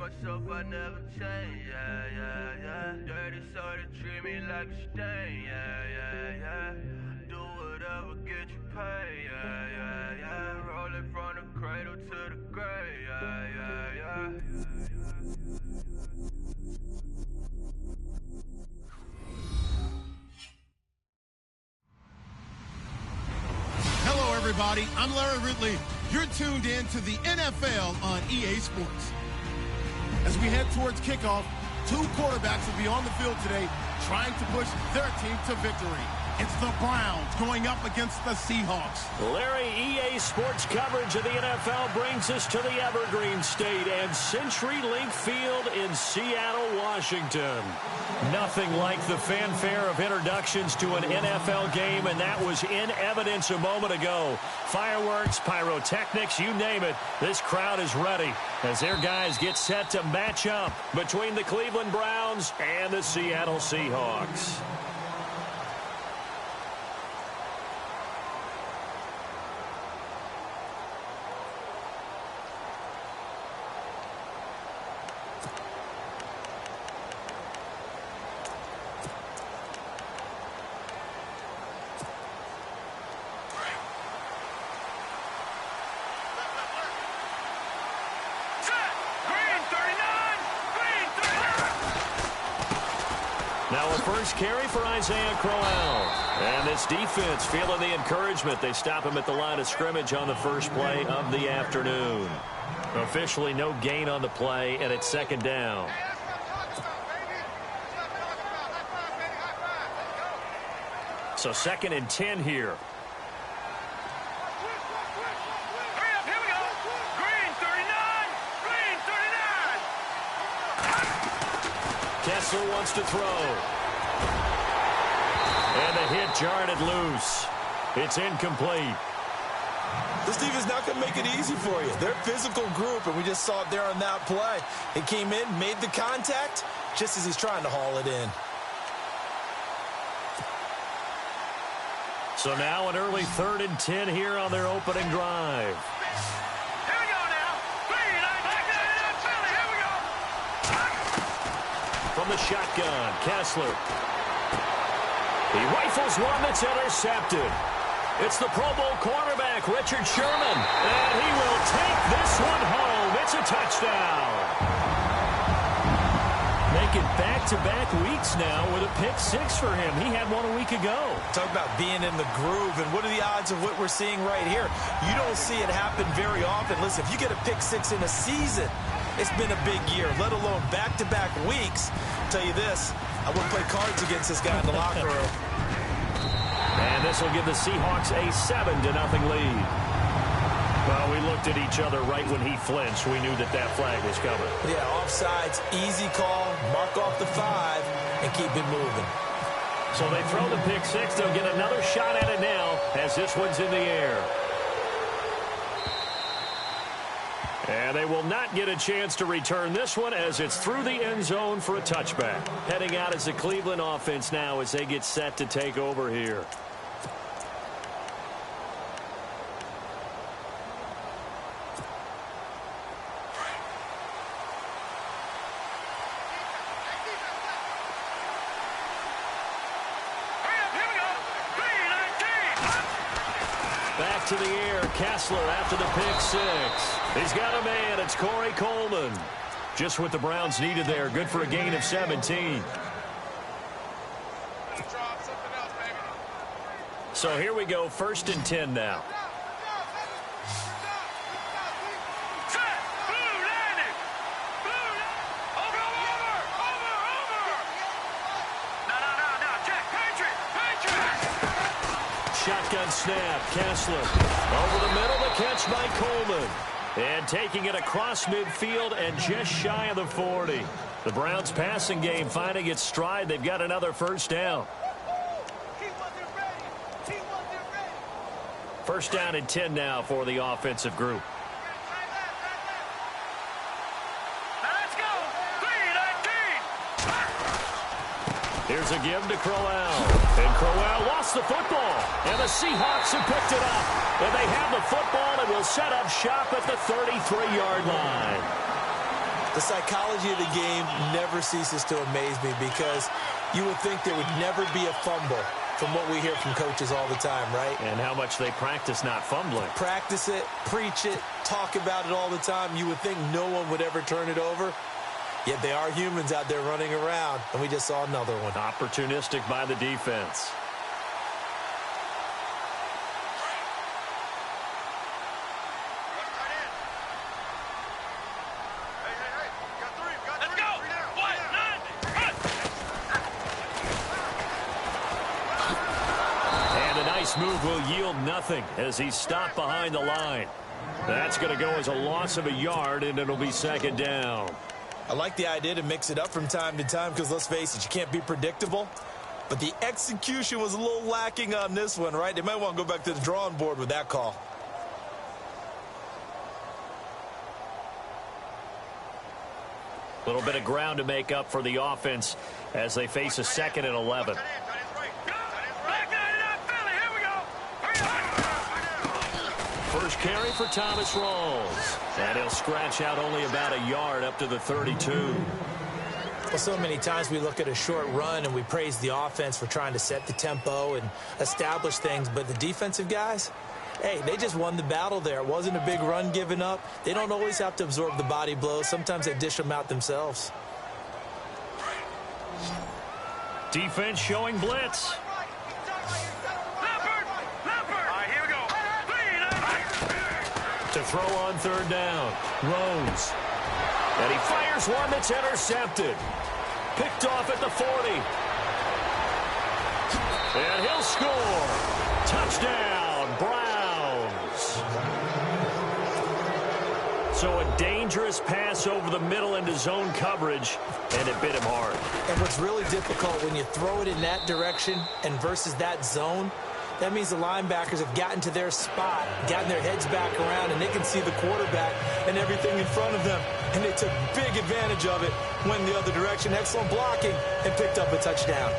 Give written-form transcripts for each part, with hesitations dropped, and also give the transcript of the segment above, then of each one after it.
myself, I never change, yeah, yeah, yeah. Dirty soul to treat me like a stain, yeah, yeah, yeah. Do whatever, get you paid, yeah, yeah, yeah. Rolling from the cradle to the grave, yeah, yeah, yeah. Hello, everybody. I'm Larry Ridley. You're tuned in to the NFL on EA Sports. As we head towards kickoff, two quarterbacks will be on the field today trying to push their team to victory. It's the Browns going up against the Seahawks. Larry, EA Sports coverage of the NFL brings us to the Evergreen State and CenturyLink Field in Seattle, Washington. Nothing like the fanfare of introductions to an NFL game, and that was in evidence a moment ago. Fireworks, pyrotechnics, you name it. This crowd is ready as their guys get set to match up between the Cleveland Browns and the Seattle Seahawks. Now a first carry for Isaiah Crowell. And this defense feeling the encouragement. They stop him at the line of scrimmage on the first play of the afternoon. Officially no gain on the play, and it's second down. So 2nd and 10 here. Kessler wants to throw. And the hit jarred it loose. It's incomplete. This defense not going to make it easy for you. They're a physical group, and we just saw it there on that play. He came in, made the contact, just as he's trying to haul it in. So now an early 3rd and 10 here on their opening drive. From the shotgun, Kessler. He rifles one that's intercepted. It's the Pro Bowl cornerback, Richard Sherman. And he will take this one home. It's a touchdown. Making back-to-back weeks now with a pick-6 for him. He had one a week ago. Talk about being in the groove, and what are the odds of what we're seeing right here? You don't see it happen very often. Listen, if you get a pick-6 in a season, it's been a big year, let alone back-to-back weeks. I'll tell you this, I wouldn't play cards against this guy in the locker room. And this will give the Seahawks a 7-0 lead. Well, we looked at each other right when he flinched. We knew that that flag was coming. Yeah, offsides, easy call, mark off the 5, and keep it moving. So they throw the pick-6. They'll get another shot at it now as this one's in the air. And they will not get a chance to return this one as it's through the end zone for a touchback. Heading out as the Cleveland offense now as they get set to take over here. Back to the air, Kessler after the pick-6. He's got a man, it's Corey Coleman. Just what the Browns needed there, good for a gain of 17. So here we go, 1st and 10 now. Shotgun snap, Kessler. Over the middle, the catch by Coleman. And taking it across midfield and just shy of the 40. The Browns passing game finding its stride. They've got another first down. 1st down and 10 now for the offensive group. Here's a give to Crowell. And Crowell lost the football. And the Seahawks have picked it up. And they have the football and will set up shop at the 33-yard line. The psychology of the game never ceases to amaze me because you would think there would never be a fumble from what we hear from coaches all the time, right? And how much they practice not fumbling. Practice it, preach it, talk about it all the time. You would think no one would ever turn it over. Yet they are humans out there running around, and we just saw another one. Opportunistic by the defense. Move will yield nothing as he's stopped behind the line. That's going to go as a loss of a yard, and it'll be second down. I like the idea to mix it up from time to time because, let's face it, you can't be predictable. But the execution was a little lacking on this one, right? They might want to go back to the drawing board with that call. A little bit of ground to make up for the offense as they face a 2nd and 11. First carry for Thomas Rawls. And he'll scratch out only about a yard up to the 32. Well, so many times we look at a short run and we praise the offense for trying to set the tempo and establish things. But the defensive guys, hey, they just won the battle there. It wasn't a big run given up. They don't always have to absorb the body blows. Sometimes they dish them out themselves. Defense showing blitz. To throw on third down. Rose. And he fires one that's intercepted. Picked off at the 40. And he'll score. Touchdown, Browns. So a dangerous pass over the middle into zone coverage, and it bit him hard. And what's really difficult when you throw it in that direction and versus that zone, that means the linebackers have gotten to their spot, gotten their heads back around, and they can see the quarterback and everything in front of them. And they took big advantage of it, went the other direction, excellent blocking, and picked up a touchdown.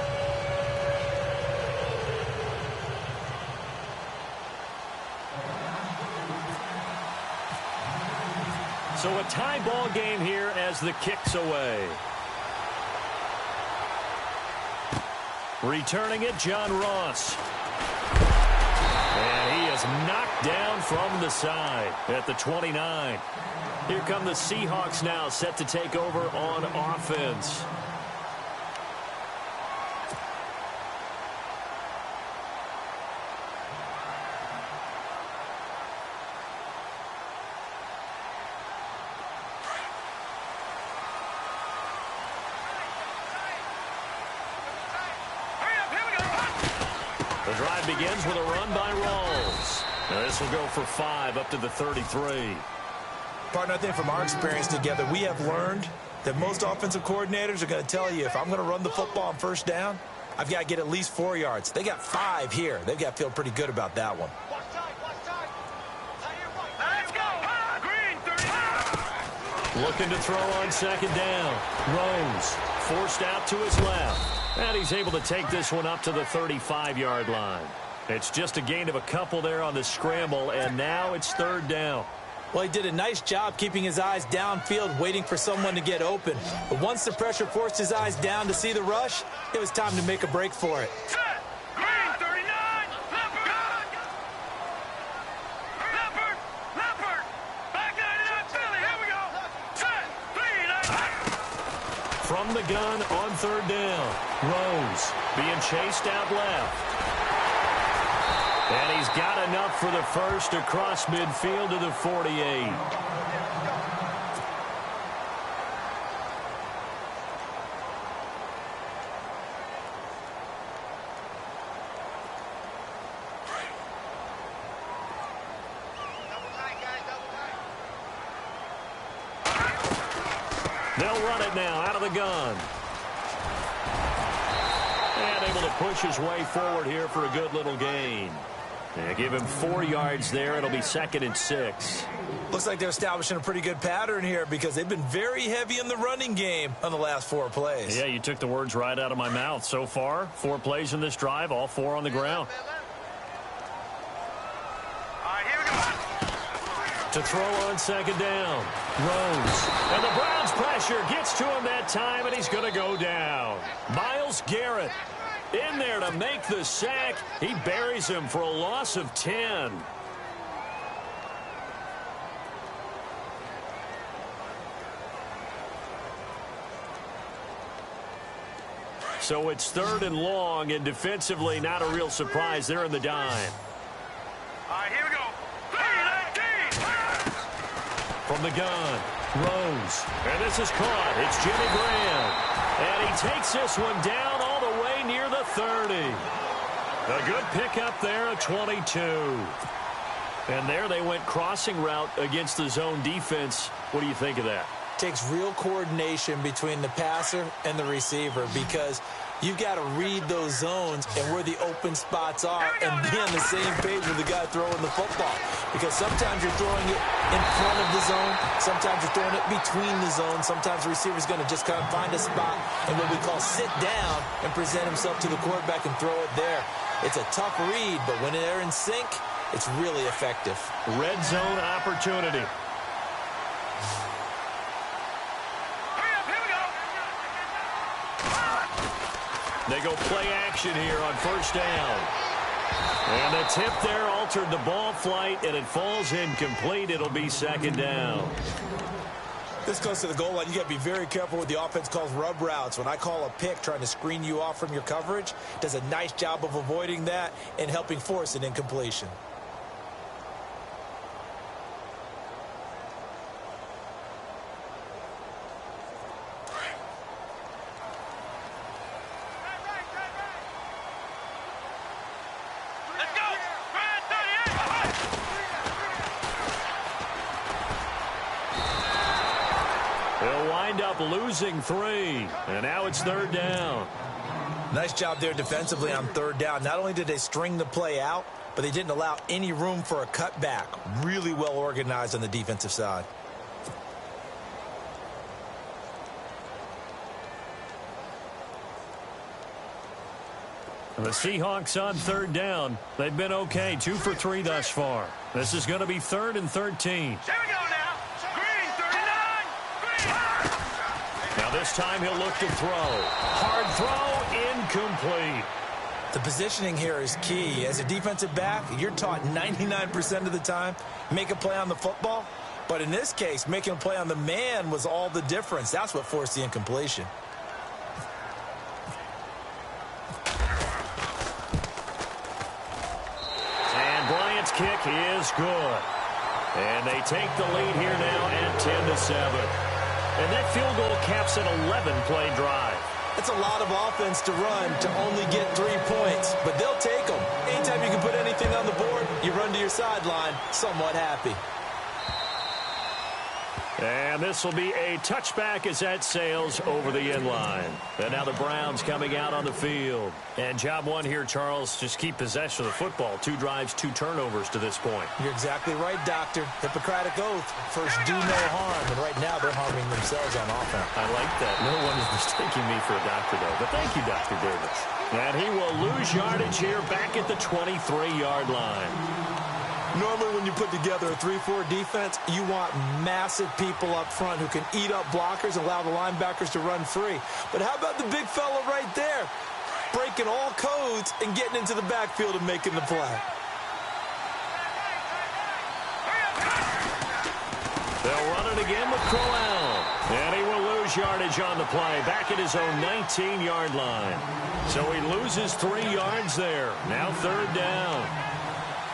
So a tie ball game here as the kick's away. Returning it, John Ross. And he is knocked down from the side at the 29. Here come the Seahawks now, set to take over on offense. The drive begins with a run by Rawls. Now this will go for 5 up to the 33. Partner, I think from our experience together, we have learned that most offensive coordinators are going to tell you, if I'm going to run the football on first down, I've got to get at least 4 yards. They got 5 here. They've got to feel pretty good about that one. Looking to throw on second down. Rose forced out to his left. And he's able to take this one up to the 35-yard line. It's just a gain of a couple there on the scramble, and now it's third down. Well, he did a nice job keeping his eyes downfield, waiting for someone to get open. But once the pressure forced his eyes down to see the rush, it was time to make a break for it. From the gun on third down. Rose being chased out left. And he's got enough for the first across midfield to the 48. They'll run it now out of the gun. And able to push his way forward here for a good little gain. And give him 4 yards there. It'll be 2nd and 6. Looks like they're establishing a pretty good pattern here because they've been very heavy in the running game on the last 4 plays. Yeah, you took the words right out of my mouth. So far, 4 plays in this drive, all 4 on the ground. To throw on second down. Rose. And the Browns pressure gets to him that time, and he's going to go down. Myles Garrett in there to make the sack. He buries him for a loss of 10. So it's 3rd and long, and defensively not a real surprise. They're in the dime. All right, here we go. From the gun, Rose. And this is caught. It's Jimmy Graham. And he takes this one down all the way near the 30. A good pickup there at 22. And there they went crossing route against the zone defense. What do you think of that? Takes real coordination between the passer and the receiver because you've got to read those zones and where the open spots are and be on the same page with the guy throwing the football. Because sometimes you're throwing it in front of the zone. Sometimes you're throwing it between the zones. Sometimes the receiver's going to just kind of find a spot and what we call sit down and present himself to the quarterback and throw it there. It's a tough read, but when they're in sync, it's really effective. Red zone opportunity. They go play action here on first down. And the tip there altered the ball flight, and it falls incomplete. It'll be second down. This goes to the goal line. You got to be very careful with the offense calls rub routes. When I call a pick trying to screen you off from your coverage, does a nice job of avoiding that and helping force an incompletion. Losing 3, and now it's 3rd down. Nice job there defensively on 3rd down. Not only did they string the play out, but they didn't allow any room for a cutback. Really well organized on the defensive side. The Seahawks on 3rd down. They've been okay, 2 for 3 thus far. This is going to be 3rd and 13. This time he'll look to throw. Hard throw, incomplete. The positioning here is key. As a defensive back, you're taught 99% of the time, make a play on the football. But in this case, making a play on the man was all the difference. That's what forced the incompletion. And Bryant's kick is good. And they take the lead here now at 10-7. And that field goal caps an 11-play drive. That's a lot of offense to run to only get 3 points, but they'll take them. Anytime you can put anything on the board, you run to your sideline somewhat happy. And this will be a touchback as that sails over the end line. And now the Browns coming out on the field. And job one here, Charles, just keep possession of the football. 2 drives, 2 turnovers to this point. You're exactly right, Doctor. Hippocratic oath. First, do no harm. And right now, they're harming themselves on offense. I like that. No one is mistaking me for a doctor, though. But thank you, Dr. Davis. And he will lose yardage here back at the 23-yard line. Normally when you put together a 3-4 defense, you want massive people up front who can eat up blockers and allow the linebackers to run free. But how about the big fella right there? Breaking all codes and getting into the backfield and making the play. They'll run it again with Crowell. And he will lose yardage on the play back at his own 19-yard line. So he loses 3 yards there. Now 3rd down.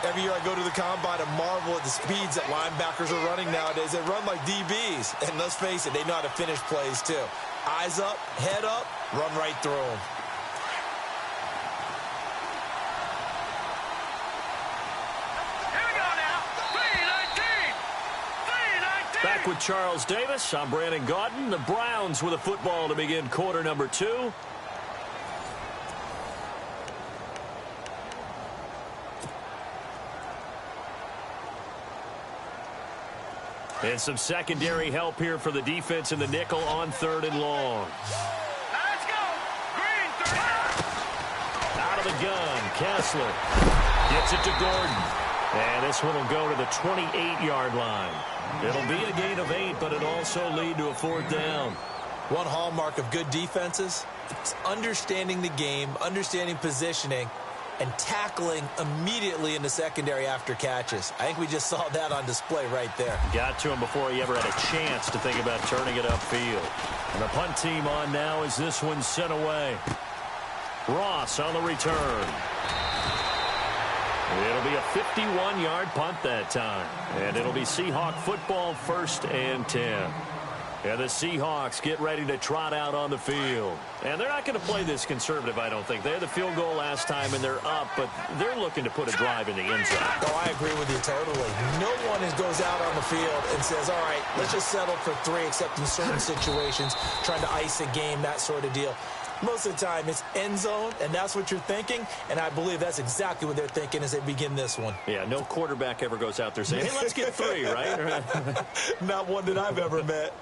Every year I go to the combine and marvel at the speeds that linebackers are running nowadays. They run like DBs. And let's face it, they know how to finish plays too. Eyes up, head up, run right through them. Here we go now. 3-19. Back with Charles Davis. I'm Brandon Gaudin. The Browns with a football to begin quarter number 2. And some secondary help here for the defense in the nickel on 3rd and long. Let's go. Green, 30. Out of the gun, Kessler gets it to Gordon. And this one will go to the 28-yard line. It'll be a gain of 8, but it'll also lead to a 4th down. One hallmark of good defenses is understanding the game, understanding positioning, and tackling immediately in the secondary after catches. I think we just saw that on display right there. Got to him before he ever had a chance to think about turning it upfield. And the punt team on now as this one's sent away. Ross on the return. It'll be a 51-yard punt that time. And it'll be Seahawk football, 1st and 10. And the Seahawks get ready to trot out on the field. And they're not going to play this conservative, I don't think. They had the field goal last time, and they're up, but they're looking to put a drive in the end zone. Oh, I agree with you totally. No one goes out on the field and says, all right, let's just settle for 3, except in certain situations, trying to ice a game, that sort of deal. Most of the time, it's end zone, and that's what you're thinking, and I believe that's exactly what they're thinking as they begin this one. Yeah, no quarterback ever goes out there saying, hey, let's get 3, right? Not one that I've ever met.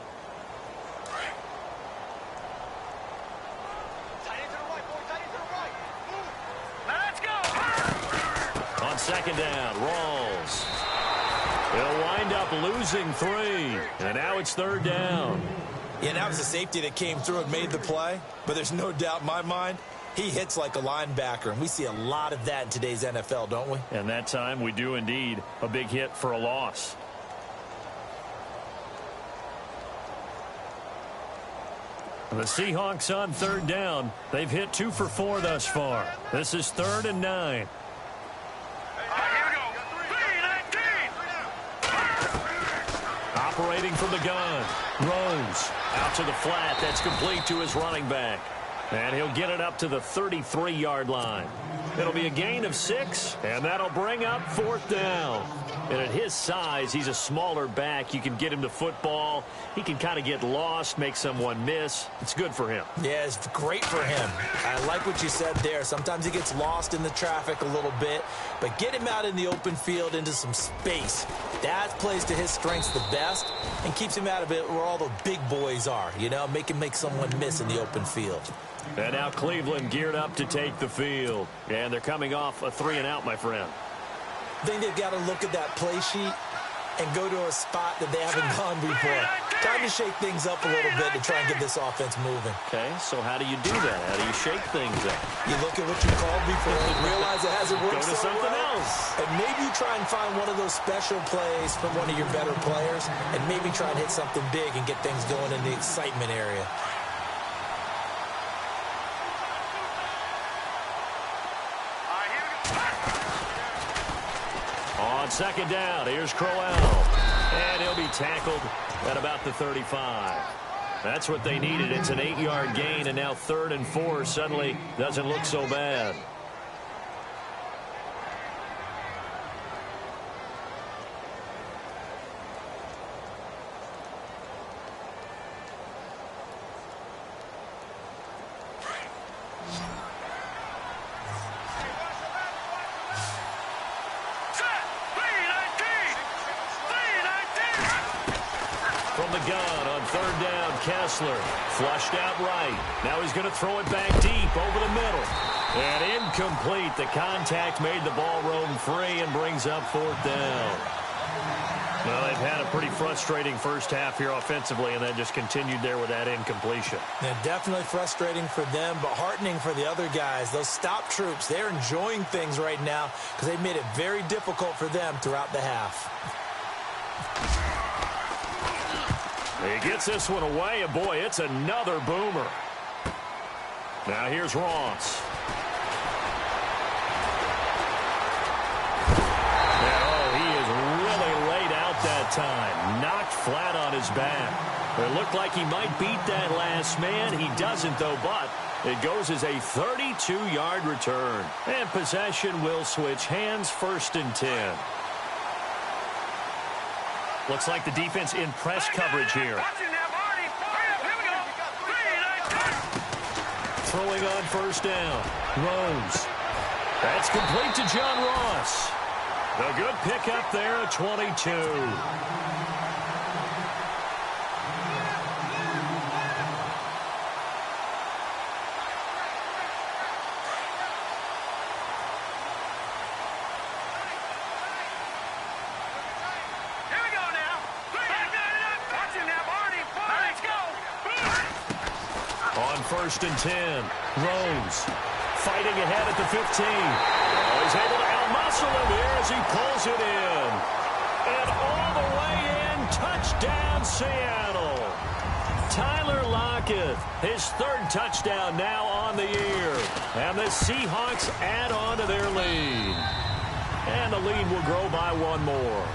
On 2nd down, Rawls. They'll wind up losing 3, and now it's 3rd down. Yeah, that was a safety that came through and made the play, but there's no doubt in my mind he hits like a linebacker, and we see a lot of that in today's NFL, don't we? And that time we do indeed a big hit for a loss. The Seahawks on 3rd down. They've hit 2 for 4 thus far. This is 3rd and 9. Operating from the gun. Rose out to the flat. That's complete to his running back. And he'll get it up to the 33-yard line. It'll be a gain of 6, and that'll bring up 4th down. And at his size, he's a smaller back. You can get him to football. He can kind of get lost, make someone miss. It's good for him. Yeah, it's great for him. I like what you said there. Sometimes he gets lost in the traffic a little bit, but get him out in the open field into some space. That plays to his strengths the best and keeps him out of it where all the big boys are, you know, make him make someone miss in the open field. And now Cleveland geared up to take the field. And they're coming off a 3-and-out, my friend. I think they've got to look at that play sheet and go to a spot that they haven't gone before. Time to shake things up a little bit to try and get this offense moving. Okay, so how do you do that? How do you shake things up? You look at what you called before and realize it hasn't worked Go to so something well. else. And maybe you try and find one of those special plays from one of your better players and maybe try and hit something big and get things going in the excitement area. On 2nd down, here's Crowell. And he'll be tackled at about the 35. That's what they needed. It's an 8-yard gain, and now 3rd and 4 suddenly doesn't look so bad. From the gun on 3rd down, Kessler flushed out right. Now he's going to throw it back deep over the middle. And incomplete. The contact made the ball roam free and brings up 4th down. Well, they've had a pretty frustrating first half here offensively, and that just continued there with that incompletion. Yeah, definitely frustrating for them, but heartening for the other guys. Those stop troops, they're enjoying things right now because they've made it very difficult for them throughout the half. He gets this one away, and boy, it's another boomer. Now here's Ross. Oh, he is really laid out that time. Knocked flat on his back. It looked like he might beat that last man. He doesn't, though, but it goes as a 32-yard return. And possession will switch hands, 1st and 10. Looks like the defense in press coverage here. Throwing on 1st down. Rose. That's complete to John Ross. A good pickup there at 22. On 1st and 10, Rose fighting ahead at the 15. Oh, he's able to out-muscle him here as he pulls it in. And all the way in, touchdown Seattle. Tyler Lockett, his 3rd touchdown now on the year. And the Seahawks add on to their lead. And the lead will grow by 1 more.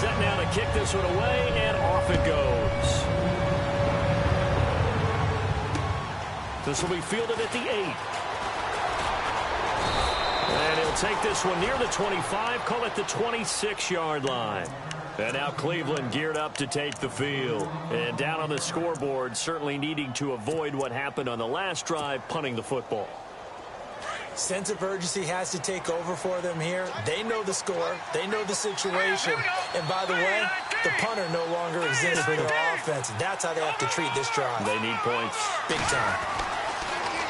Set now to kick this one away, and off it goes. This will be fielded at the 8. And he'll take this one near the 25, call it the 26-yard line. And now Cleveland geared up to take the field. And down on the scoreboard, certainly needing to avoid what happened on the last drive, punting the football. Sense of urgency has to take over for them here. They know the score. They know the situation. And by the way, the punter no longer exists for their offense. That's how they have to treat this drive. They need points. Big time.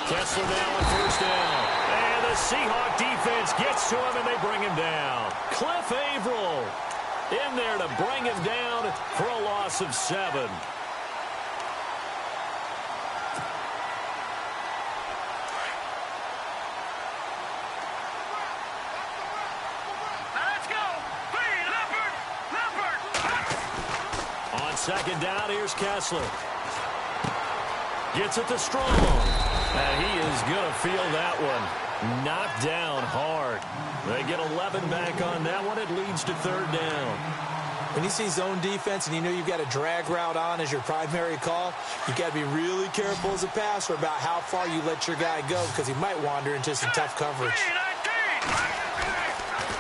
Kessler now on 1st down. And the Seahawk defense gets to him, and they bring him down. Cliff Averill in there to bring him down for a loss of 7. On 2nd down, here's Kessler. Gets it to Strong. And he is going to feel that one. Knocked down hard. They get 11 back on that one. It leads to 3rd down. When you see zone defense and you know you've got a drag route on as your primary call, you've got to be really careful as a passer about how far you let your guy go because he might wander into some tough coverage.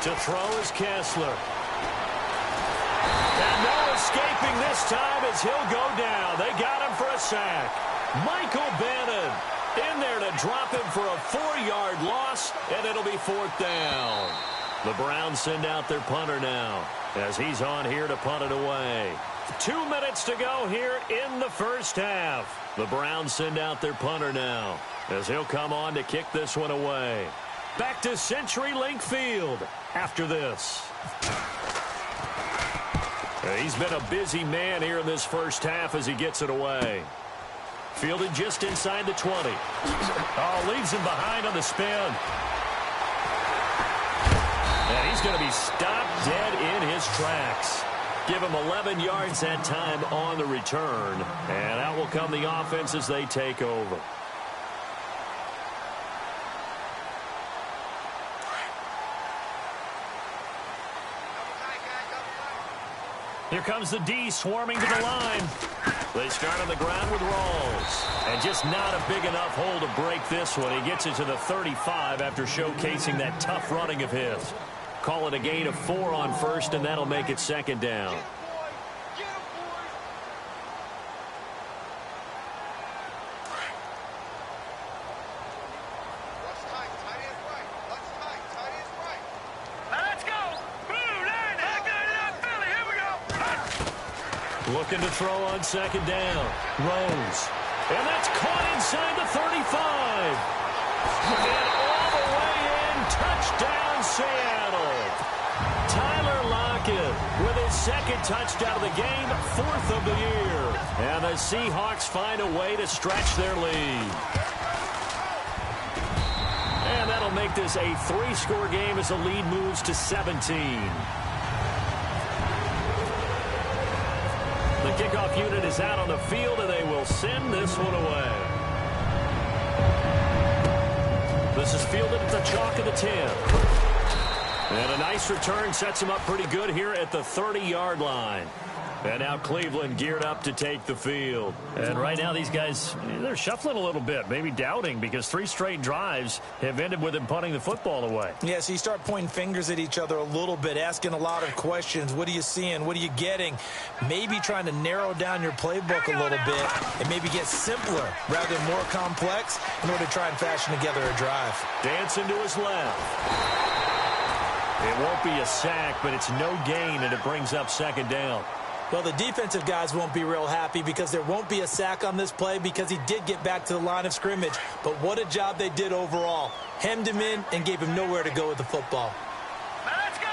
To throw is Kessler. And no escaping this time as he'll go down. They got him for a sack. Michael Bannon in there to drop him for a 4-yard loss, and it'll be 4th down. The Browns send out their punter now as he's on here to punt it away. 2 minutes to go here in the first half. The Browns send out their punter now as he'll come on to kick this one away. Back to CenturyLink Field after this. He's been a busy man here in this first half as he gets it away. Fielded just inside the 20. Oh, leaves him behind on the spin. And he's going to be stopped dead in his tracks. Give him 11 yards that time on the return. And out will come the offense as they take over. Here comes the D swarming to the line. They start on the ground with Rawls. And just not a big enough hole to break this one. He gets it to the 35 after showcasing that tough running of his. Call it a gain of 4 on 1st, and that'll make it 2nd down. Looking to throw on 2nd down. Rose. And that's caught inside the 35. And all the way in. Touchdown, Seattle. Tyler Lockett with his 2nd touchdown of the game, 4th of the year. And the Seahawks find a way to stretch their lead. And that'll make this a 3-score game as the lead moves to 17. The kickoff unit is out on the field, and they will send this one away. This is fielded at the chalk of the 10. And a nice return sets him up pretty good here at the 30-yard line. And now Cleveland geared up to take the field. And right now these guys, they're shuffling a little bit, maybe doubting, because 3 straight drives have ended with him punting the football away. Yeah, so you start pointing fingers at each other a little bit, asking a lot of questions. What are you seeing? What are you getting? Maybe trying to narrow down your playbook a little bit and maybe get simpler rather than more complex in order to try and fashion together a drive. Dancing to his left. It won't be a sack, but it's no gain, and it brings up 2nd down. Well, the defensive guys won't be real happy because there won't be a sack on this play because he did get back to the line of scrimmage. But what a job they did overall. Hemmed him in and gave him nowhere to go with the football. Let's go!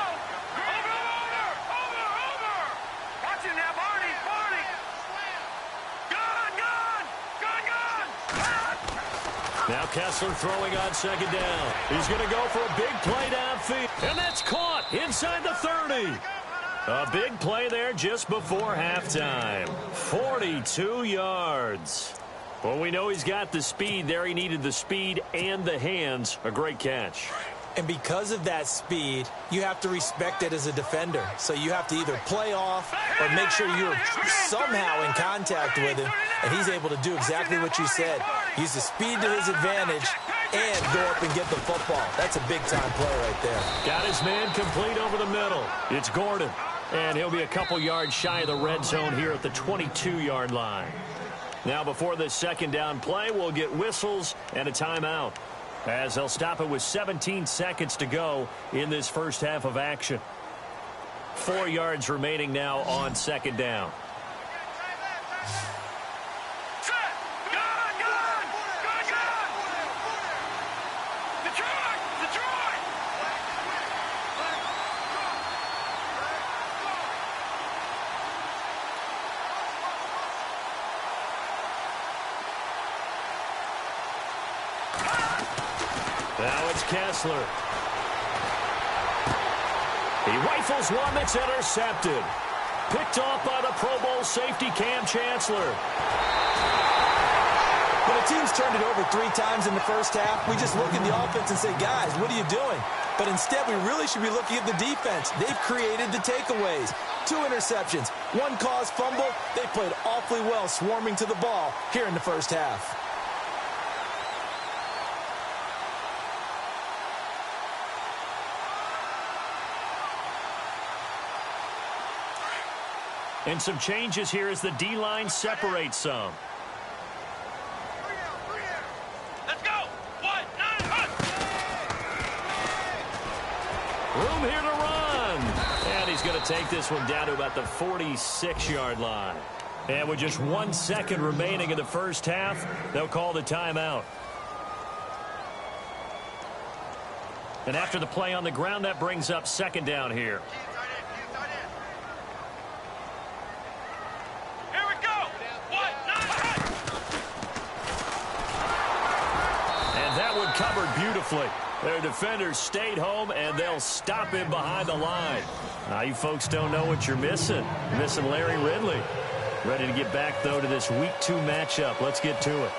Over! Now Kessler throwing on second down. He's going to go for a big play downfield. And that's caught inside the 30. A big play there just before halftime. 42 yards. Well, we know he's got the speed there. He needed the speed and the hands. A great catch. And because of that speed, you have to respect it as a defender. So you have to either play off or make sure you're somehow in contact with him. And he's able to do exactly what you said. Use the speed to his advantage and go up and get the football. That's a big-time play right there. Got his man complete over the middle. It's Gordon. And he'll be a couple yards shy of the red zone here at the 22-yard line. Now, before this second down play, we'll get whistles and a timeout, as they'll stop it with 17 seconds to go in this first half of action. 4 yards remaining now on second down. Now it's Kessler. He rifles one that's intercepted. Picked off by the Pro Bowl safety Cam Chancellor. When a team's turned it over 3 times in the first half, we just look at the offense and say, guys, what are you doing? But instead, we really should be looking at the defense. They've created the takeaways. 2 interceptions, 1 caused fumble. They played awfully well swarming to the ball here in the first half. And some changes here as the D-line separates some. Let's go. 1, 9, Room here to run. And he's going to take this one down to about the 46-yard line. And with just 1 second remaining in the first half, they'll call the timeout. And after the play on the ground, that brings up second down here. Covered beautifully. Their defenders stayed home, and they'll stop him behind the line. Now, you folks don't know what you're missing. You're missing Larry Ridley. Ready to get back, though, to this Week 2 matchup. Let's get to it.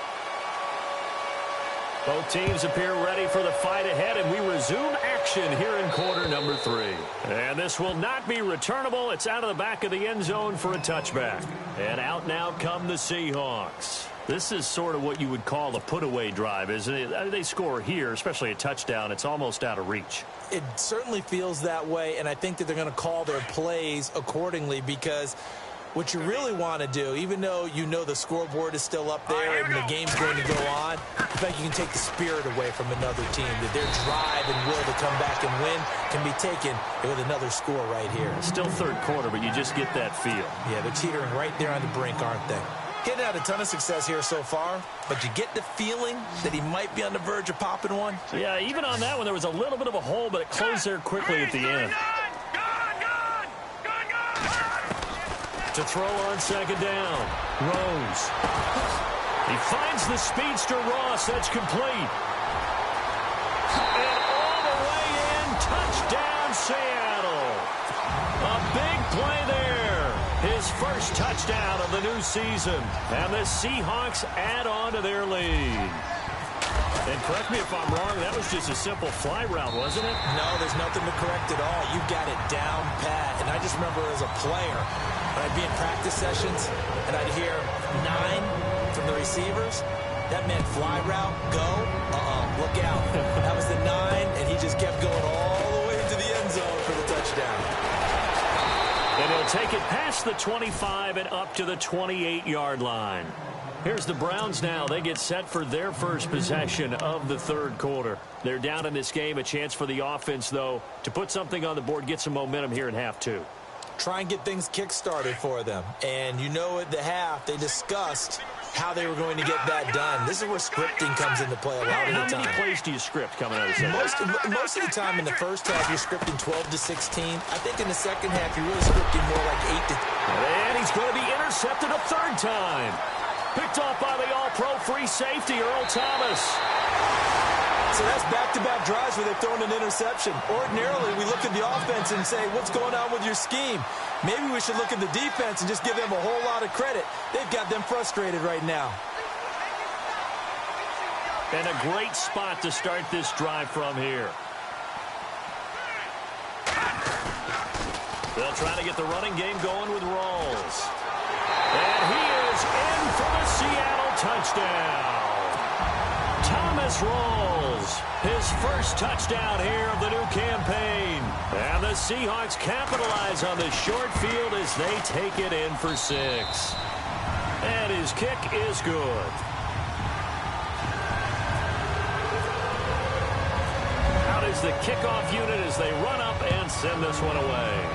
Both teams appear ready for the fight ahead, and we resume action here in quarter number 3. And this will not be returnable. It's out of the back of the end zone for a touchback. And out now come the Seahawks. This is sort of what you would call a put-away drive, isn't it? They score here, especially a touchdown. It's almost out of reach. It certainly feels that way, and I think that they're going to call their plays accordingly, because what you really want to do, even though you know the scoreboard is still up there and the game's going to go on, I think you can take the spirit away from another team, that their drive and will to come back and win can be taken with another score right here. Still third quarter, but you just get that feel. Yeah, they're teetering right there on the brink, aren't they? Getting out a ton of success here so far, but you get the feeling that he might be on the verge of popping one. Yeah, even on that one, there was a little bit of a hole, but it closed there quickly at the end. To throw on second down, Rose. He finds the speedster Ross. That's complete. And all the way in, touchdown Seattle. A big play there. His first touchdown of the new season. And the Seahawks add on to their lead. And correct me if I'm wrong, that was just a simple fly route, wasn't it? No, there's nothing to correct at all. You got it down pat. And I just remember as a player, when I'd be in practice sessions and I'd hear 9 from the receivers, that meant fly route, go, look out. That was the 9, and he just kept going all the way into the end zone for the touchdown. And he'll take it past the 25 and up to the 28-yard line. Here's the Browns now. They get set for their first possession of the third quarter. They're down in this game. A chance for the offense, though, to put something on the board, get some momentum here in half 2. Try and get things kick-started for them. And you know at the half, they discussed how they were going to get that done. This is where scripting comes into play a lot of the time. How many plays do you script coming out of the second? Most of the time in the first half, you're scripting 12 to 16. I think in the second half, you're really scripting more like 8 to... And he's going to be intercepted a third time. Picked off by the all-pro free safety, Earl Thomas. So that's back-to-back drives where they've thrown an interception. Ordinarily, we look at the offense and say, what's going on with your scheme? Maybe we should look at the defense and just give them a whole lot of credit. They've got them frustrated right now. And a great spot to start this drive from here. They'll try to get the running game going with Rawls. And he is in for the Seattle touchdown. Thomas Rawls, his first touchdown here of the new campaign. And the Seahawks capitalize on the short field as they take it in for 6. And his kick is good. Out is the kickoff unit as they run up and send this one away.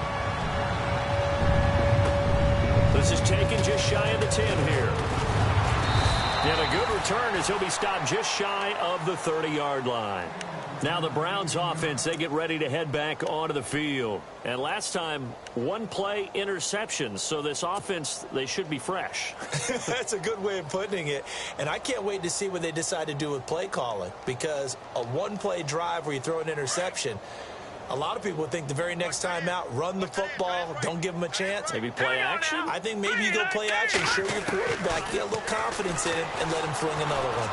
This is taken just shy of the 10 here. And a good return as he'll be stopped just shy of the 30-yard line. Now the Browns offense, they get ready to head back onto the field. And last time, one-play interceptions. So this offense, they should be fresh. That's a good way of putting it. And I can't wait to see what they decide to do with play calling. Because a one-play drive where you throw an interception, a lot of people think the very next time out, run the football, don't give them a chance. Maybe play action? I think maybe you go play action, show your quarterback, get a little confidence in him, and let him fling another one.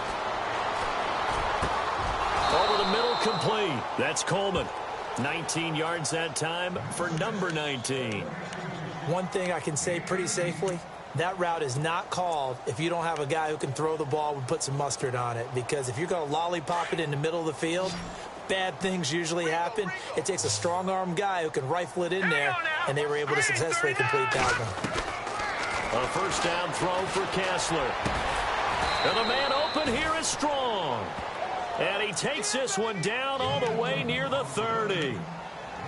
Over the middle, complete. That's Coleman. 19 yards that time for number 19. One thing I can say pretty safely, that route is not called if you don't have a guy who can throw the ball and put some mustard on it. Because if you're going to lollipop it in the middle of the field, bad things usually happen. It takes a strong-arm guy who can rifle it in there, and they were able to successfully complete that one. A first down throw for Kessler. And the man open here is Strong. And he takes this one down all the way near the 30.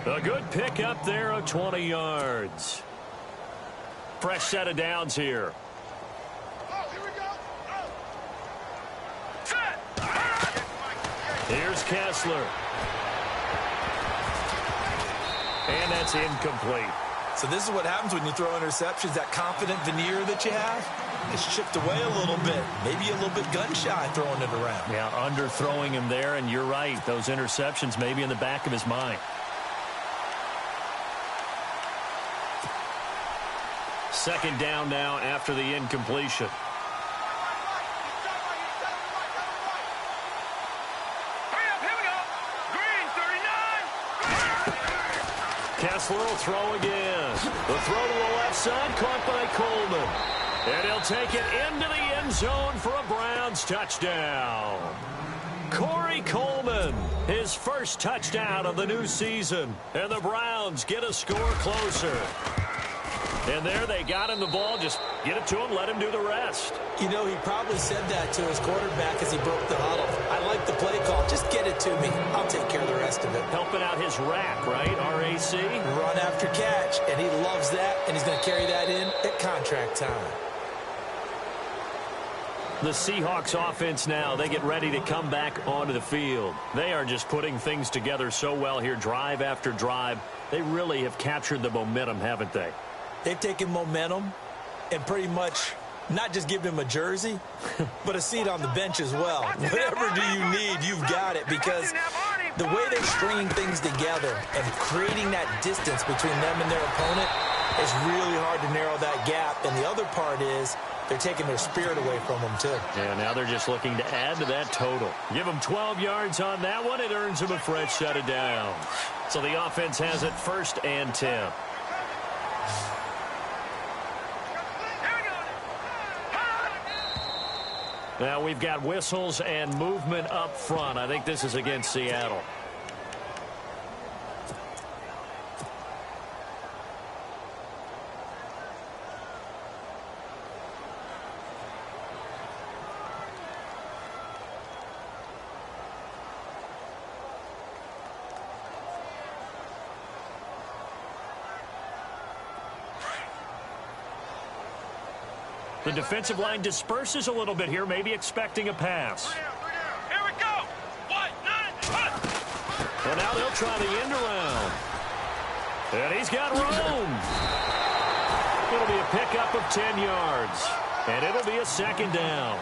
A good pick up there of 20 yards. Fresh set of downs here. Here's Kessler. And that's incomplete. So this is what happens when you throw interceptions. That confident veneer that you have is chipped away a little bit. Maybe a little bit gun-shy throwing it around. Yeah, underthrowing him there, and you're right. Those interceptions may be in the back of his mind. Second down now after the incompletion. Kessler will throw again. The throw to the left side, caught by Coleman. And he'll take it into the end zone for a Browns touchdown. Corey Coleman, his first touchdown of the new season. And the Browns get a score closer. And there they got him the ball. Just get it to him, let him do the rest. You know, he probably said that to his quarterback as he broke the huddle. I like the play call. Just get it to me. I'll take care of the rest of it. Helping out his rack, right? R-A-C? Run after catch. And he loves that. And he's going to carry that in at contract time. The Seahawks offense now, they get ready to come back onto the field. They are just putting things together so well here, drive after drive. They really have captured the momentum, haven't they? They've taken momentum and pretty much not just given him a jersey, but a seat on the bench as well. Whatever do you need, you've got it, because the way they're stringing things together and creating that distance between them and their opponent is really hard to narrow that gap. And the other part is they're taking their spirit away from them, too. Yeah, now they're just looking to add to that total. Give them 12 yards on that one. It earns them a fresh set of downs. So the offense has it 1st and 10. Now we've got whistles and movement up front. I think this is against Seattle. The defensive line disperses a little bit here, maybe expecting a pass. Here we go. 1-9. And now they'll try the end around. And he's got room. It'll be a pickup of 10 yards. And it'll be a second down.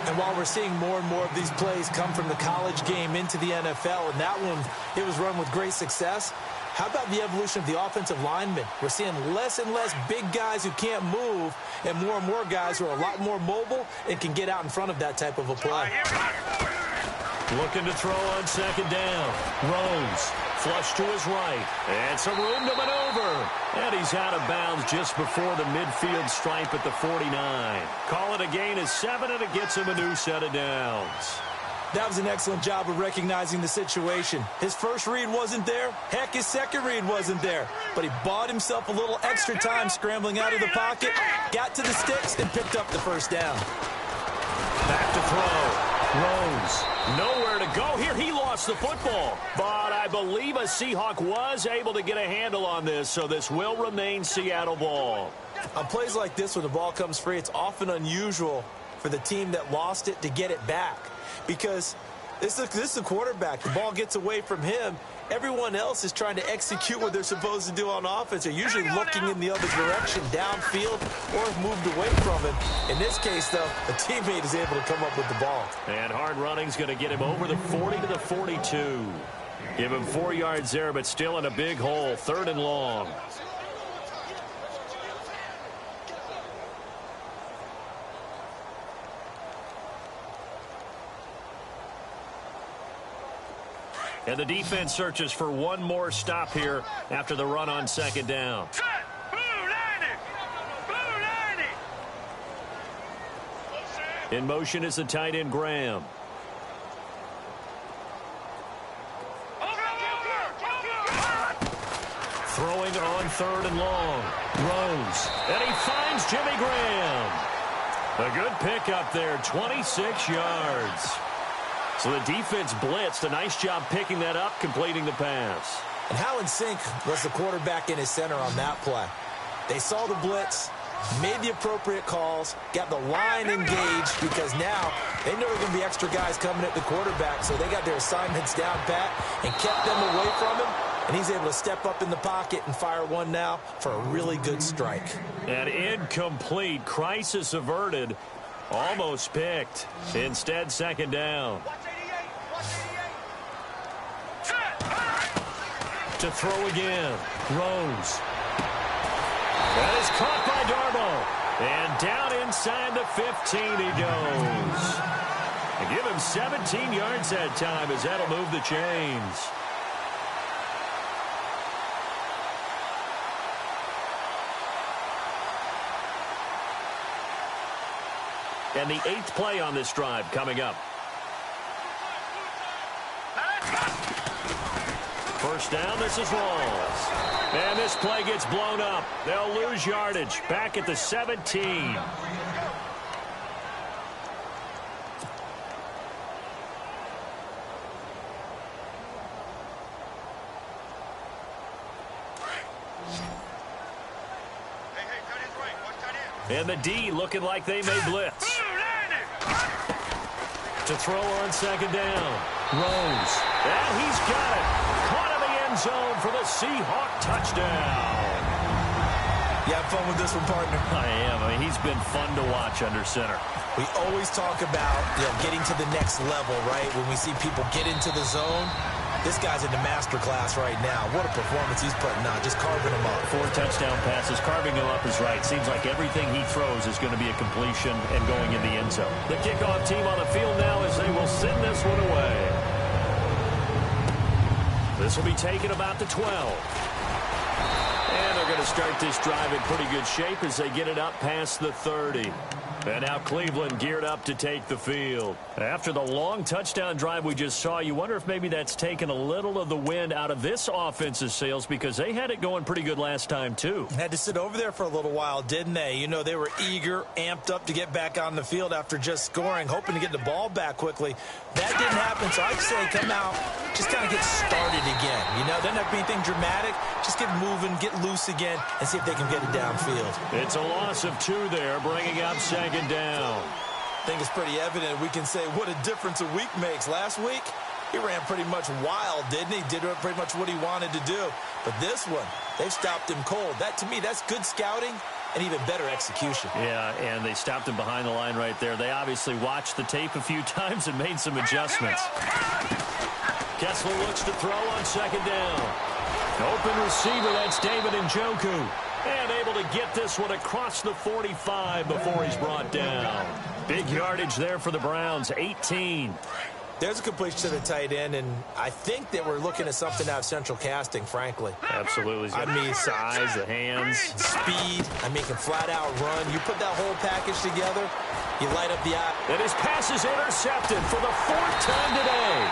And while we're seeing more and more of these plays come from the college game into the NFL, and that one, it was run with great success, how about the evolution of the offensive linemen? We're seeing less and less big guys who can't move and more guys who are a lot more mobile and can get out in front of that type of a play. Looking to throw on second down. Rose, flush to his right. And some room to maneuver. And he's out of bounds just before the midfield stripe at the 49. Call it a gain of 7, and it gets him a new set of downs. That was an excellent job of recognizing the situation. His first read wasn't there. Heck, his second read wasn't there. But he bought himself a little extra time scrambling out of the pocket, got to the sticks, and picked up the first down. Back to throw. Rose, nowhere to go here. He lost the football. But I believe a Seahawk was able to get a handle on this, so this will remain Seattle ball. On plays like this, when the ball comes free, it's often unusual for the team that lost it to get it back. Because this is the quarterback. The ball gets away from him. Everyone else is trying to execute what they're supposed to do on offense. They're usually looking in the other direction, downfield, or have moved away from it. In this case, though, a teammate is able to come up with the ball. And hard running's going to get him over the 40 to the 42. Give him 4 yards there, but still in a big hole. 3rd and long. And the defense searches for one more stop here after the run on second down. In motion is the tight end, Graham. Throwing on 3rd and long. Rose. And he finds Jimmy Graham. A good pickup there, 26 yards. So the defense blitzed. A nice job picking that up, completing the pass. And how in sync was the quarterback and his center on that play? They saw the blitz, made the appropriate calls, got the line engaged, because now they know there are going to be extra guys coming at the quarterback, so they got their assignments down pat and kept them away from him, and he's able to step up in the pocket and fire one now for a really good strike. And incomplete. Crisis averted. Almost picked. Instead, second down. To throw again. Rose. That is caught by Darboh. And down inside the 15 he goes. And give him 17 yards that time, as that'll move the chains. And the 8th play on this drive coming up. First down, this is Rawls. And this play gets blown up. They'll lose yardage. Back at the 17. And the D looking like they may blitz. To throw on second down. Rose. And he's got it. Caught in the end zone for the Seahawk touchdown. You have fun with this one, partner? I am. I mean, he's been fun to watch under center. We always talk about getting to the next level, right? When we see people get into the zone, this guy's in the master class right now. What a performance he's putting on, just carving them up. 4 touchdown passes. Carving them up is right. Seems like everything he throws is going to be a completion and going in the end zone. The kickoff team on the field now as they will send this one away. This will be taken about the 12. And they're going to start this drive in pretty good shape as they get it up past the 30. And now Cleveland geared up to take the field. After the long touchdown drive we just saw, you wonder if maybe that's taken a little of the wind out of this offense's sails, because they had it going pretty good last time too. Had to sit over there for a little while, didn't they? You know, they were eager, amped up to get back on the field after just scoring, hoping to get the ball back quickly. That didn't happen, so I'd say come out, just kind of get started again. You know, doesn't have to be anything dramatic. Just get moving, get loose again, and see if they can get it downfield. It's a loss of 2 there, bringing up second down. I think it's pretty evident. We can say what a difference a week makes. Last week, he ran pretty much wild, didn't he? Did pretty much what he wanted to do. But this one, They've stopped him cold. That, to me, that's good scouting and even better execution. Yeah, and they stopped him behind the line right there. They obviously watched the tape a few times and made some adjustments. Kessler looks to throw on second down. Open receiver, that's David Njoku. And able to get this one across the 45 before he's brought down. Big yardage there for the Browns, 18. There's a completion to the tight end, and I think that we're looking at something out of central casting, frankly. Absolutely. He's got the size, the hands. Speed. I mean, can flat out run. You put that whole package together, you light up the eye. And his pass is intercepted for the 4th time today.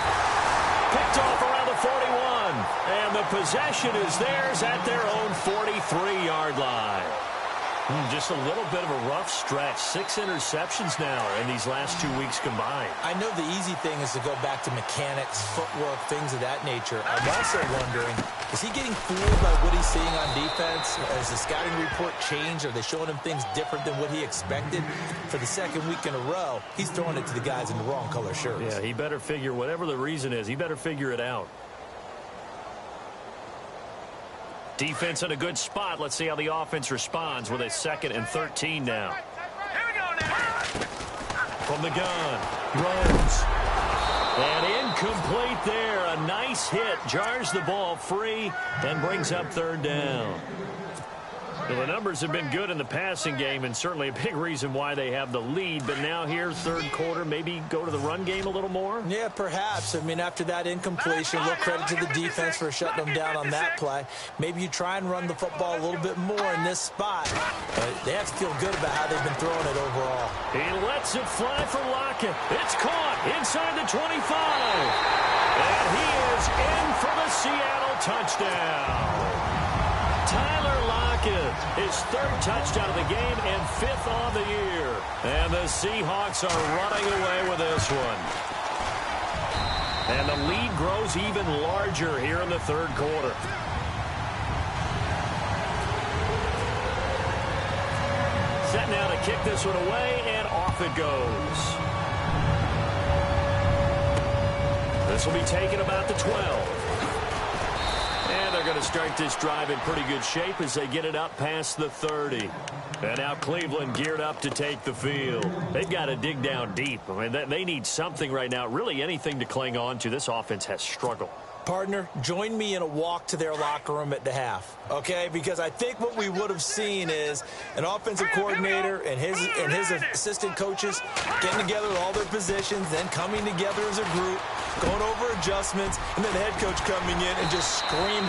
Picked off around the 41. And the possession is theirs at their own 43-yard line. Just a little bit of a rough stretch. 6 interceptions now in these last 2 weeks combined. I know the easy thing is to go back to mechanics, footwork, things of that nature. I'm also wondering, is he getting fooled by what he's seeing on defense? Has the scouting report changed? Are they showing him things different than what he expected? For the 2nd week in a row, he's throwing it to the guys in the wrong color shirts. Yeah, he better figure, whatever the reason is, he better figure it out. Defense in a good spot. Let's see how the offense responds with a 2nd and 13 now. Here we go now. From the gun, Rhodes. And incomplete there. A nice hit. Jars the ball free and brings up 3rd down. Well, the numbers have been good in the passing game, and certainly a big reason why they have the lead. But now here, 3rd quarter, maybe go to the run game a little more? Yeah, perhaps. I mean, after that incompletion, a little credit to the defense for shutting them down on that play. Maybe you try and run the football a little bit more in this spot. They have to feel good about how they've been throwing it overall. He lets it fly for Lockett. It's caught inside the 25. And he is in for the Seattle touchdown. Tyler Lockett, his 3rd touchdown of the game and 5th on the year. And the Seahawks are running away with this one. And the lead grows even larger here in the 3rd quarter. Set now to kick this one away, and off it goes. This will be taken about the 12. And they're going to start this drive in pretty good shape as they get it up past the 30. And now Cleveland geared up to take the field. They've got to dig down deep. I mean, they need something right now, really anything to cling on to. This offense has struggled. Partner, join me in a walk to their locker room at the half, okay? Because I think what we would have seen is an offensive coordinator and his assistant coaches getting together with all their positions, then coming together as a group, going over adjustments, and then the head coach coming in and just screaming,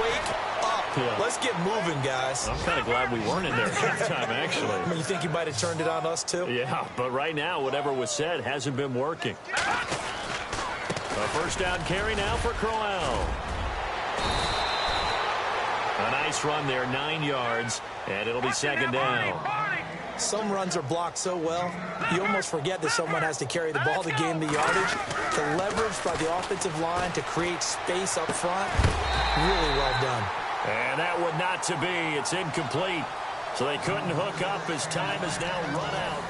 wake up. Yeah. Let's get moving, guys. I'm kind of glad we weren't in there at halftime, actually. I mean, you think you might have turned it on us, too? Yeah, but right now, whatever was said hasn't been working. A 1st down carry now for Crowell. A nice run there, 9 yards, and it'll be 2nd down. Some runs are blocked so well, you almost forget that someone has to carry the ball to gain the yardage. The leverage by the offensive line to create space up front, really well done. And that would not to be. It's incomplete. So they couldn't hook up as time is now run out.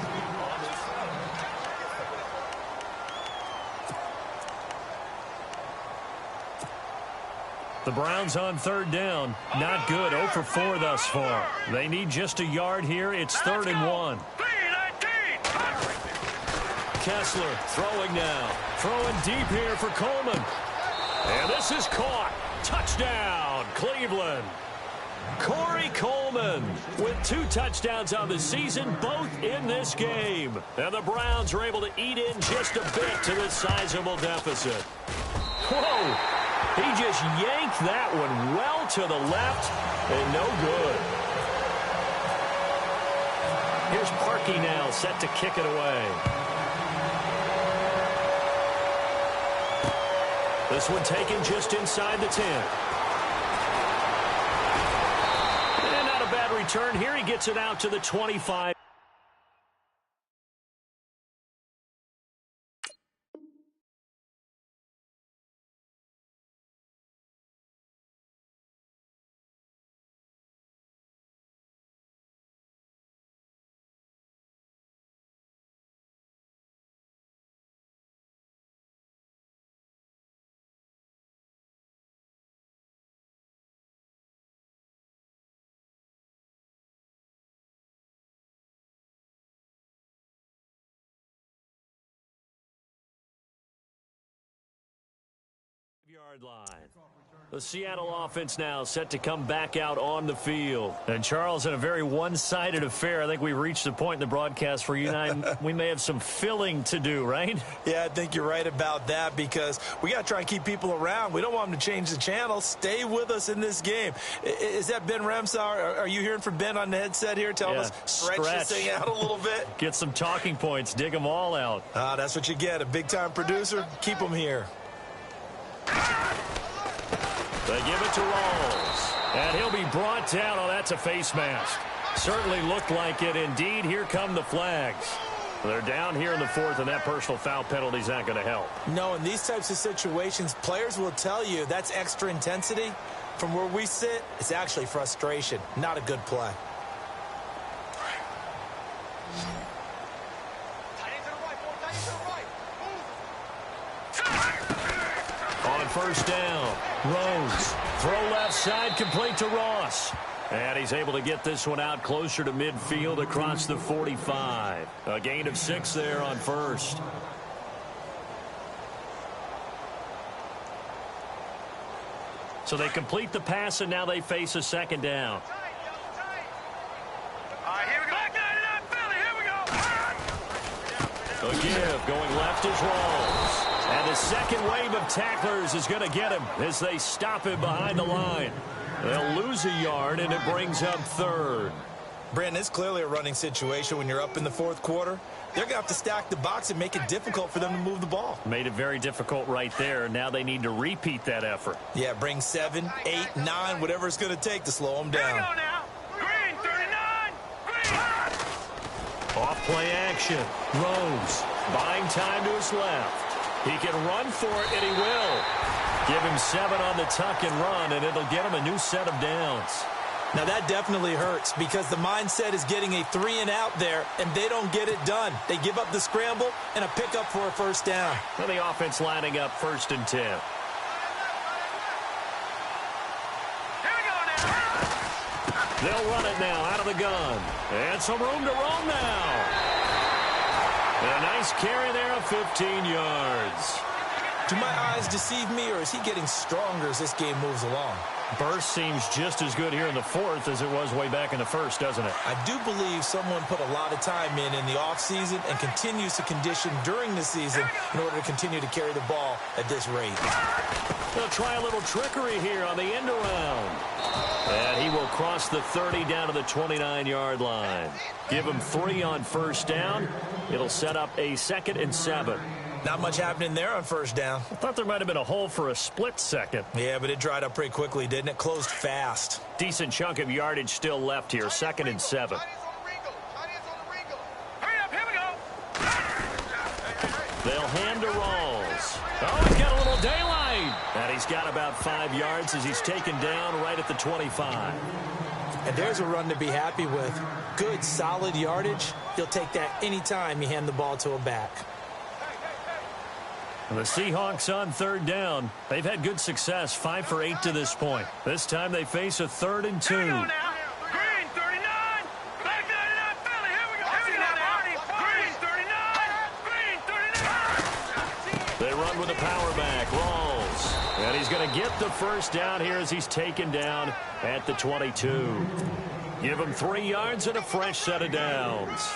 The Browns on 3rd down. Not good. 0 for 4 thus far. They need just a yard here. It's 3rd and 1. Kessler throwing now. Throwing deep here for Coleman. And this is caught. Touchdown, Cleveland. Corey Coleman with 2 touchdowns on the season, both in this game. And the Browns are able to eat in just a bit to this sizable deficit. Whoa! He just yanked that one well to the left and no good. Here's Parkey now set to kick it away. This one taken just inside the 10. And not a bad return here. He gets it out to the 25. The Seattle offense now set to come back out on the field. And, Charles, in a very one-sided affair, I think we've reached the point in the broadcast where you and I, we may have some filling to do, right? Yeah, I think you're right about that because we got to try and keep people around. We don't want them to change the channel. Stay with us in this game. Is that Ben Remsauer? Are you hearing from Ben on the headset here telling us stretch this thing out a little bit? Get some talking points. Dig them all out. That's what you get. A big-time producer. Keep them here. They give it to Rawls, and he'll be brought down. Oh, that's a face mask. Certainly looked like it. Indeed, here come the flags. They're down here in the fourth, and that personal foul penalty is not going to help. No, in these types of situations, players will tell you that's extra intensity. From where we sit, it's actually frustration, not a good play. On first down, Rose. Throw left side, complete to Ross. And he's able to get this one out closer to midfield across the 45. A gain of 6 there on first. So they complete the pass, and now they face a second down. A give going left is Rawls. And the second wave of tacklers is going to get him as they stop him behind the line. They'll lose a yard, and it brings up third. Brandon, it's clearly a running situation when you're up in the fourth quarter. They're going to have to stack the box and make it difficult for them to move the ball. Made it very difficult right there. Now they need to repeat that effort. Yeah, bring 7, 8, 9, whatever it's going to take to slow them down. Here we go now. Green, 39. Green. Off play action. Rose buying time to his left. He can run for it, and he will. Give him 7 on the tuck and run, and it'll get him a new set of downs. Now, that definitely hurts because the mindset is getting a 3-and-out there, and they don't get it done. They give up the scramble and a pickup for a first down. Well, the offense lining up 1st and 10. Here we go now. They'll run it now out of the gun. And some room to roam now. And a nice carry there of 15 yards. Do my eyes deceive me, or is he getting stronger as this game moves along? Burst seems just as good here in the fourth as it was way back in the first, doesn't it? I do believe someone put a lot of time in the offseason and continues to condition during the season in order to continue to carry the ball at this rate. They'll try a little trickery here on the end around. And he will cross the 30 down to the 29-yard line. Give him 3 on first down. It'll set up a 2nd and 7. Not much happening there on first down. I thought there might have been a hole for a split second. Yeah, but it dried up pretty quickly, didn't it? Closed fast. Decent chunk of yardage still left here. 2nd and 7. Hurry up, here we go. They'll hand to Rawls. Oh, he's got a little daylight. And he's got about 5 yards as he's taken down right at the 25. And there's a run to be happy with. Good, solid yardage. You'll take that anytime you hand the ball to a back. And the Seahawks on 3rd down. They've had good success, 5 for 8 to this point. This time they face a 3rd and 2. Here we go now. Green, 39. Back 99, Philly. Here we go. Here we go now. Green, 39. Green, 39. They run with a power back. Rawls. And he's going to get the first down here as he's taken down at the 22. Give him 3 yards and a fresh set of downs.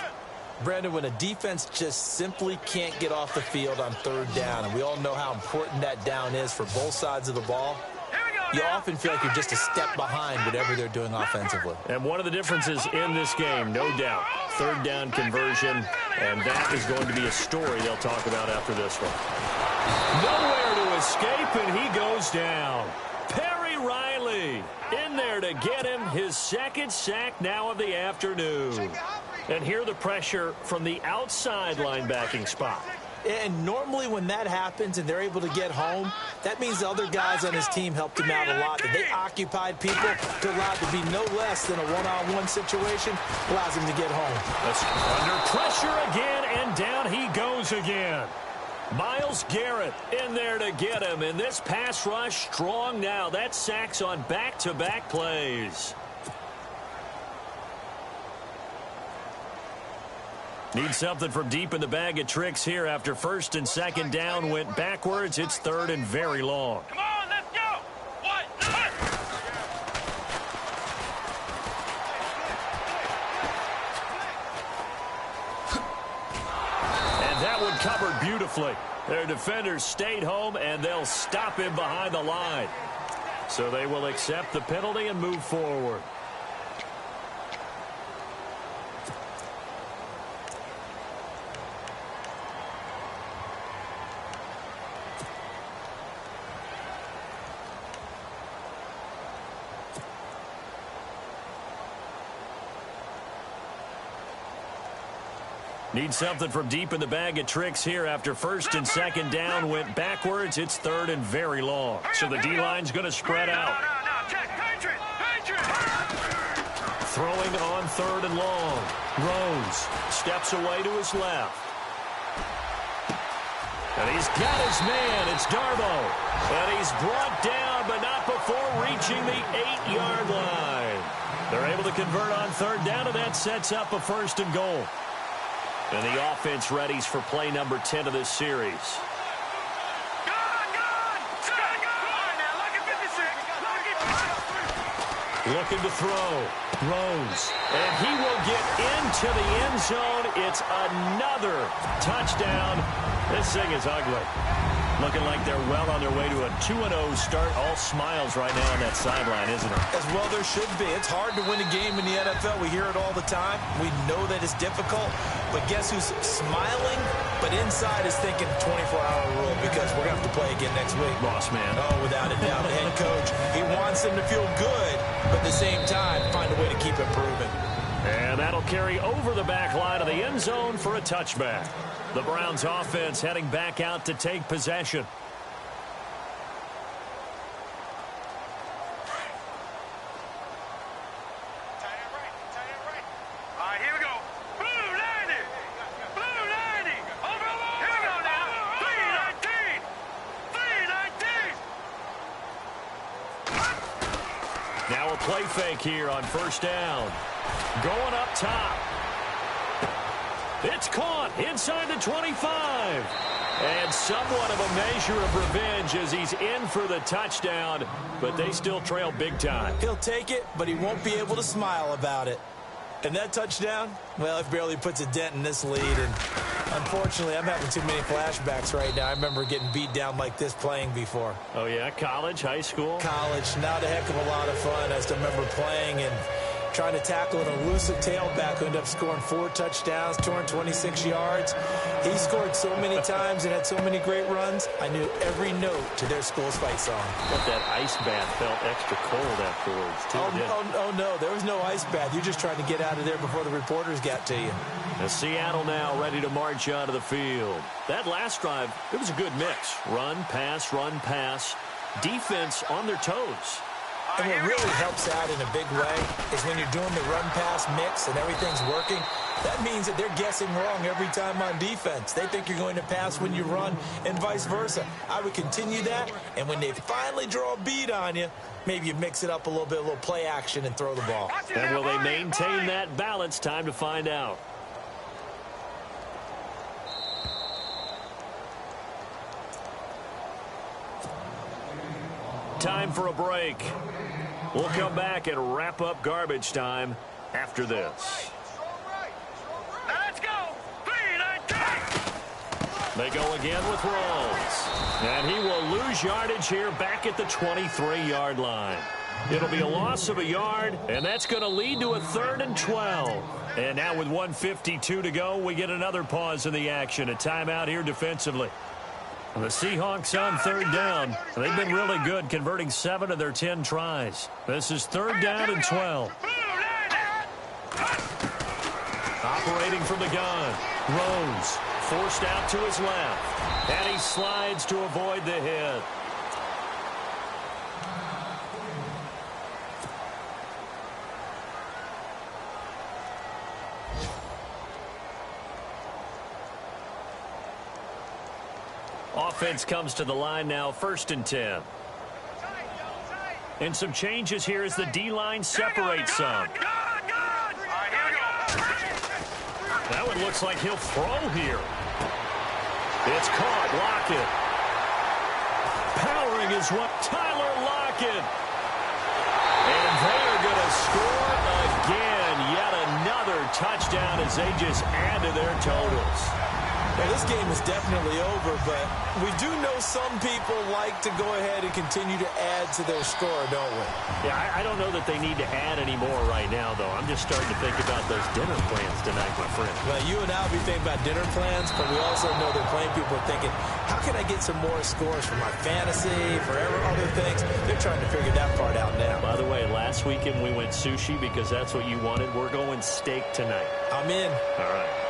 Brandon, when a defense just simply can't get off the field on 3rd down, and we all know how important that down is for both sides of the ball, you often feel like you're just a step behind whatever they're doing offensively. And one of the differences in this game, no doubt, 3rd down conversion, and that is going to be a story they'll talk about after this one. Nowhere to escape, and he goes down. Perry Riley in there to get him his 2nd sack now of the afternoon. And hear the pressure from the outside linebacking spot. And normally when that happens and they're able to get home, that means the other guys on his team helped him out a lot. That they occupied people to allow it to be no less than a one-on-one situation, allows him to get home. That's under pressure again, and down he goes again. Myles Garrett in there to get him, and this pass rush strong now. That sacks on back-to-back plays. Need something from deep in the bag of tricks here after 1st and 2nd down went backwards. It's 3rd and very long. Come on beautifully. Their defenders stayed home, and they'll stop him behind the line. So they will accept the penalty and move forward. Need something from deep in the bag of tricks here after first and second down went backwards. It's third and very long. So the D-line's going to spread out. Throwing on third and long. Rose steps away to his left. And he's got his man. It's Darbo. And he's brought down, but not before reaching the 8-yard line. They're able to convert on third down, and that sets up a first and goal. And the offense readies for play number 10 of this series. Looking to throw. Rose. And he will get into the end zone. It's another touchdown. This thing is ugly. Looking like they're well on their way to a 2-0 start. All smiles right now on that sideline, isn't it? As well there should be. It's hard to win a game in the NFL. We hear it all the time. We know that it's difficult. But guess who's smiling? But inside is thinking 24-hour rule because we're going to have to play again next week. Boss man. Oh, without a doubt. The head coach, he wants them to feel good, but at the same time, find a way to keep improving. And that'll carry over the back line of the end zone for a touchback. The Browns offense heading back out to take possession. Now a play fake here on first down. Going up top. It's caught inside the 25. And somewhat of a measure of revenge as he's in for the touchdown, but they still trail big time. He'll take it, but he won't be able to smile about it. And that touchdown, well, it barely puts a dent in this lead. And unfortunately, I'm having too many flashbacks right now. I remember getting beat down like this playing before. Oh, yeah? College, high school? College. Not a heck of a lot of fun. I just remember playing and trying to tackle an elusive tailback who ended up scoring 4 touchdowns, 226 yards. He scored so many times and had so many great runs, I knew every note to their school's fight song. But that ice bath felt extra cold afterwards, too. Oh, no, there was no ice bath. You're just trying to get out of there before the reporters got to you. Now Seattle now ready to march onto the field. That last drive, it was a good mix. Run, pass, defense on their toes. And what really helps out in a big way is when you're doing the run-pass mix and everything's working, that means that they're guessing wrong every time on defense. They think you're going to pass when you run and vice versa. I would continue that, and when they finally draw a beat on you, maybe you mix it up a little bit, a little play action, and throw the ball. And will they maintain that balance? Time to find out. Time for a break. We'll come back and wrap up garbage time after this. Let's go. They go again with Rolls. And he will lose yardage here back at the 23-yard line. It'll be a loss of a yard, and that's going to lead to a 3rd and 12. And now with 1:52 to go, we get another pause in the action. A timeout here defensively. And the Seahawks on 3rd down. They've been really good, converting 7 of their 10 tries. This is 3rd down and 12. Operating from the gun. Rose forced out to his left. And he slides to avoid the hit. Offense comes to the line now, 1st and 10. And some changes here as the D-line separates some. That one looks like he'll throw here. It's caught. Lockett. Powering is what Tyler Lockett. And they're going to score again. Yet another touchdown as they just add to their totals. Well, this game is definitely over, but we do know some people like to go ahead and continue to add to their score, don't we? Yeah, I don't know that they need to add any more right now, though. I'm just starting to think about those dinner plans tonight, my friend. Well, you and I will be thinking about dinner plans, but we also know they're playing people are thinking, how can I get some more scores for my fantasy, for other things? They're trying to figure that part out now. By the way, last weekend we went sushi because that's what you wanted. We're going steak tonight. I'm in. All right.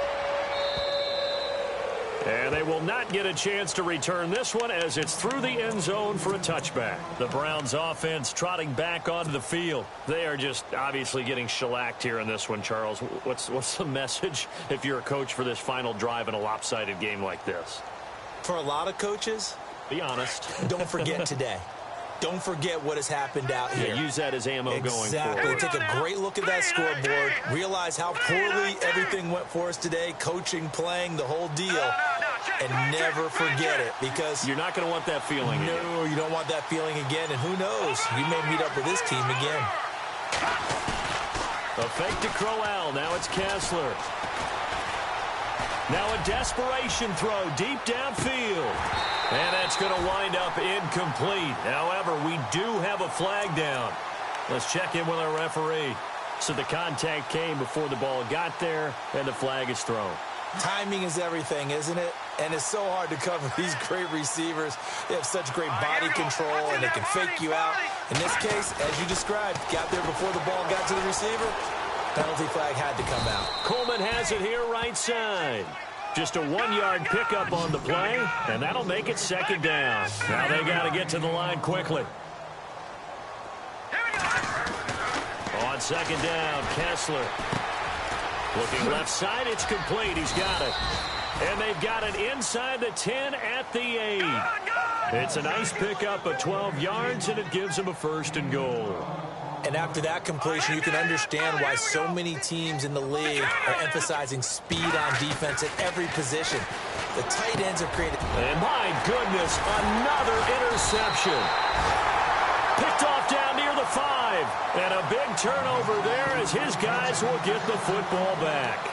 And they will not get a chance to return this one as it's through the end zone for a touchback. The Browns offense trotting back onto the field. They are just obviously getting shellacked here in this one, Charles. What's the message if you're a coach for this final drive in a lopsided game like this? For a lot of coaches, be honest. Don't forget today. Don't forget what has happened out here. Yeah, use that as ammo going forward. Take a great look at that scoreboard. Realize how poorly everything went for us today. Coaching, playing, the whole deal. And never forget it, because you're not going to want that feeling again. No, you don't want that feeling again. And who knows? You may meet up with this team again. A fake to Crowell. Now it's Kessler. Now a desperation throw deep downfield. And that's going to wind up incomplete. However, we do have a flag down. Let's check in with our referee. So the contact came before the ball got there, and the flag is thrown. Timing is everything, isn't it? And it's so hard to cover these great receivers. They have such great body control, and they can fake you out. In this case, as you described, got there before the ball got to the receiver. Penalty flag had to come out. Coleman has it here right side. Just a 1-yard pickup on the play, and that'll make it second down. Now they got to get to the line quickly. On second down, Kessler. Looking left side, it's complete. He's got it. And they've got it inside the 10 at the 8. It's a nice pickup of 12 yards, and it gives them a 1st and goal. And after that completion, you can understand why so many teams in the league are emphasizing speed on defense at every position. The tight ends are created. And my goodness, another interception. Picked off down near the 5. And a big turnover there as his guys will get the football back.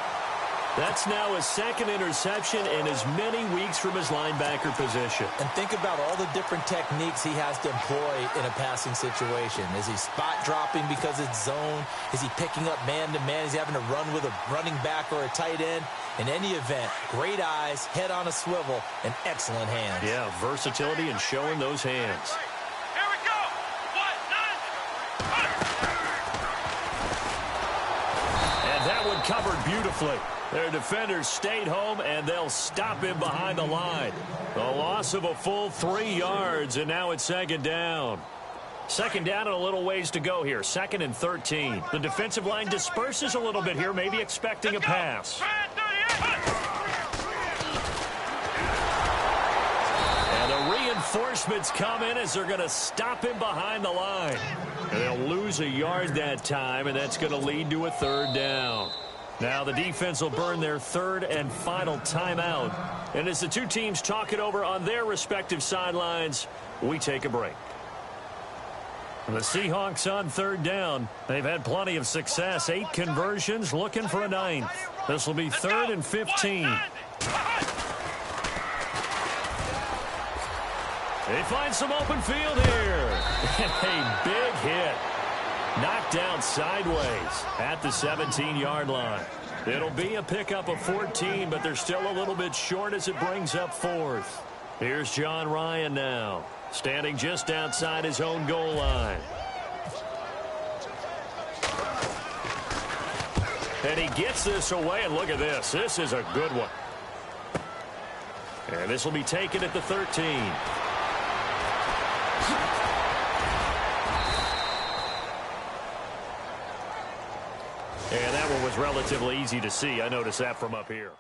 That's now his 2nd interception in as many weeks from his linebacker position. And think about all the different techniques he has to employ in a passing situation. Is he spot dropping because it's zone? Is he picking up man-to-man? Is he having to run with a running back or a tight end? In any event, great eyes, head on a swivel, and excellent hands. Yeah, versatility and showing those hands. Here we go. 1, 9. And that one covered beautifully. Their defenders stayed home, and they'll stop him behind the line. A loss of a full 3 yards, and now it's second down. Second down and a little ways to go here. 2nd and 13. The defensive line disperses a little bit here, maybe expecting a pass. And the reinforcements come in as they're going to stop him behind the line. And they'll lose a yard that time, and that's going to lead to a 3rd down. Now the defense will burn their 3rd and final timeout. And as the two teams talk it over on their respective sidelines, we take a break. The Seahawks on 3rd down. They've had plenty of success. 8 conversions, looking for a 9th. This will be 3rd and 15. They find some open field here. A big hit. Knocked down sideways at the 17-yard line. It'll be a pickup of 14, but they're still a little bit short as it brings up 4th. Here's John Ryan now, standing just outside his own goal line. And he gets this away, and look at this. This is a good one. And this will be taken at the 13. And that one was relatively easy to see. I noticed that from up here.